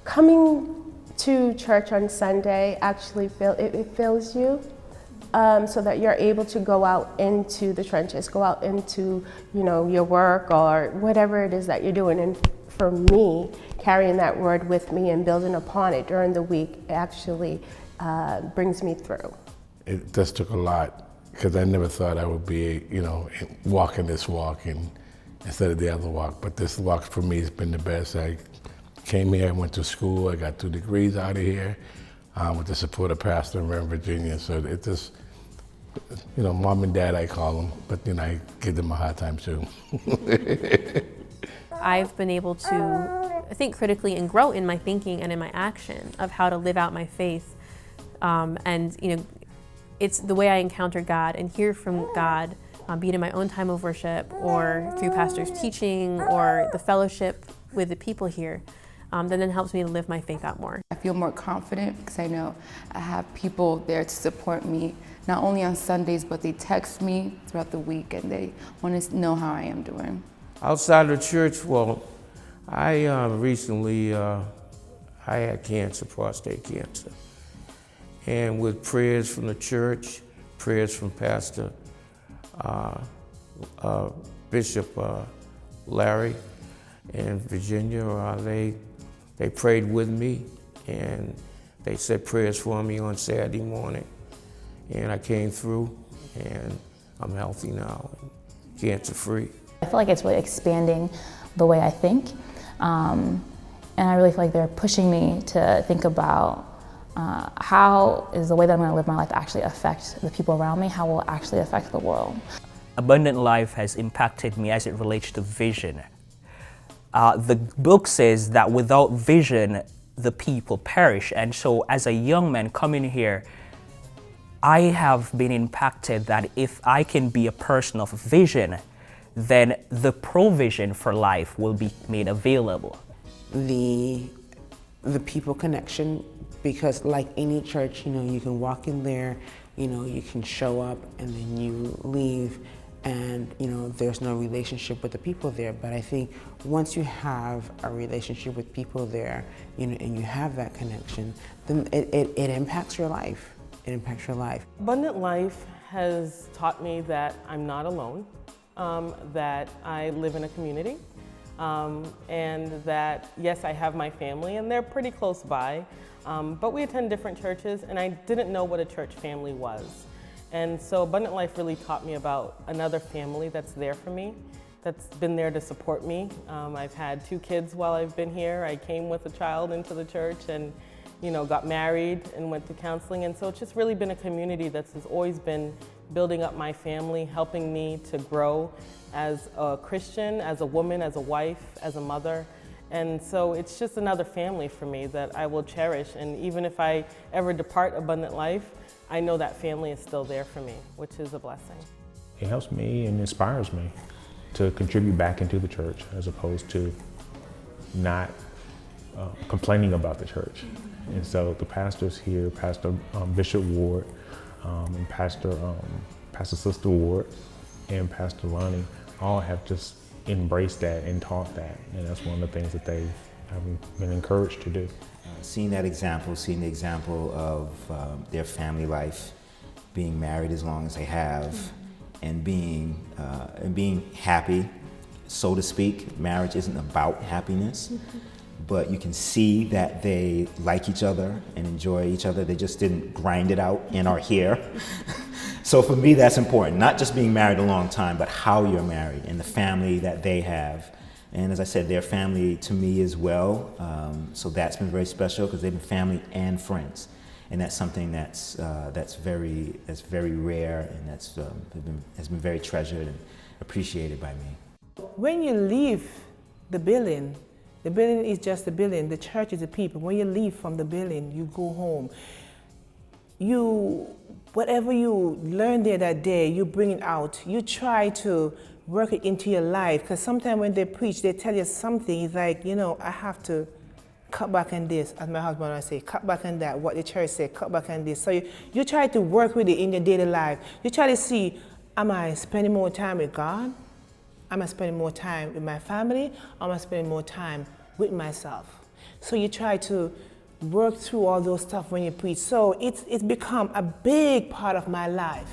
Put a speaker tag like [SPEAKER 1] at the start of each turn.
[SPEAKER 1] Coming to church on Sunday actually it fills you, so that you're able to go out into the trenches, go out into your work or whatever it is that you're doing. And for me, carrying that word with me and building upon it during the week actually brings me through.
[SPEAKER 2] It just took a lot, because I never thought I would be, walking this walk instead of the other walk. But this walk for me has been the best. I came here, I went to school, I got 2 degrees out of here with the support of Pastor in Virginia. So it just, mom and dad I call them, but I give them a hard time too.
[SPEAKER 3] I've been able to think critically and grow in my thinking and in my action of how to live out my faith. It's the way I encounter God and hear from God, be it in my own time of worship or through pastor's teaching or the fellowship with the people here, that then helps me to live my faith out more.
[SPEAKER 4] I feel more confident because I know I have people there to support me, not only on Sundays, but they text me throughout the week and they want to know how I am doing.
[SPEAKER 5] Outside of church, well, I recently, I had cancer, prostate cancer. And with prayers from the church, prayers from Pastor Bishop Larry in Virginia, they prayed with me and they said prayers for me on Saturday morning. And I came through and I'm healthy now, cancer free.
[SPEAKER 6] I feel like it's really expanding the way I think. And I really feel like they're pushing me to think about how is the way that I'm going to live my life actually affect the people around me, how will it actually affect the world.
[SPEAKER 7] Abundant Life has impacted me as it relates to vision. The book says that without vision, the people perish. And so as a young man coming here, I have been impacted that if I can be a person of vision, then the provision for life will be made available.
[SPEAKER 8] The people connection, because like any church, you can walk in there, you can show up and then you leave and, there's no relationship with the people there. But I think once you have a relationship with people there, and you have that connection, then it impacts your life. It impacts your life.
[SPEAKER 9] Abundant Life has taught me that I'm not alone, that I live in a community, and that, yes, I have my family and they're pretty close by, but we attend different churches and I didn't know what a church family was. And so Abundant Life really taught me about another family that's there for me, that's been there to support me. I've had 2 kids while I've been here. I came with a child into the church and got married and went to counseling. And so it's just really been a community that has always been building up my family, helping me to grow as a Christian, as a woman, as a wife, as a mother. And so it's just another family for me that I will cherish. And even if I ever depart Abundant Life, I know that family is still there for me, which is a blessing.
[SPEAKER 10] It helps me and inspires me to contribute back into the church as opposed to not complaining about the church. And so the pastors here, Pastor Bishop Ward, and Pastor Sister Ward, and Pastor Lonnie, all have just embraced that and taught that. And that's one of the things that they have been encouraged to do.
[SPEAKER 11] Seeing that example, seeing the example of their family life, being married as long as they have, and being happy, so to speak. Marriage isn't about happiness, but you can see that they like each other and enjoy each other. They just didn't grind it out and are here. So for me, that's important. Not just being married a long time, but how you're married and the family that they have. And as I said, their family to me as well. So that's been very special because they've been family and friends. And that's something that's very rare and has been very treasured and appreciated by me.
[SPEAKER 12] When you leave the building is just the building, the church is the people. When you leave from the building, you go home. Whatever you learn there that day, you bring it out. You try to work it into your life, because sometimes when they preach, they tell you something, it's like, I have to cut back on this, as my husband would say, cut back on that, what the church said, cut back on this. So you try to work with it in your daily life. You try to see, am I spending more time with God? Am I spending more time with my family? Or am I spending more time with myself? So you try to work through all those stuff when you preach. So it's become a big part of my life.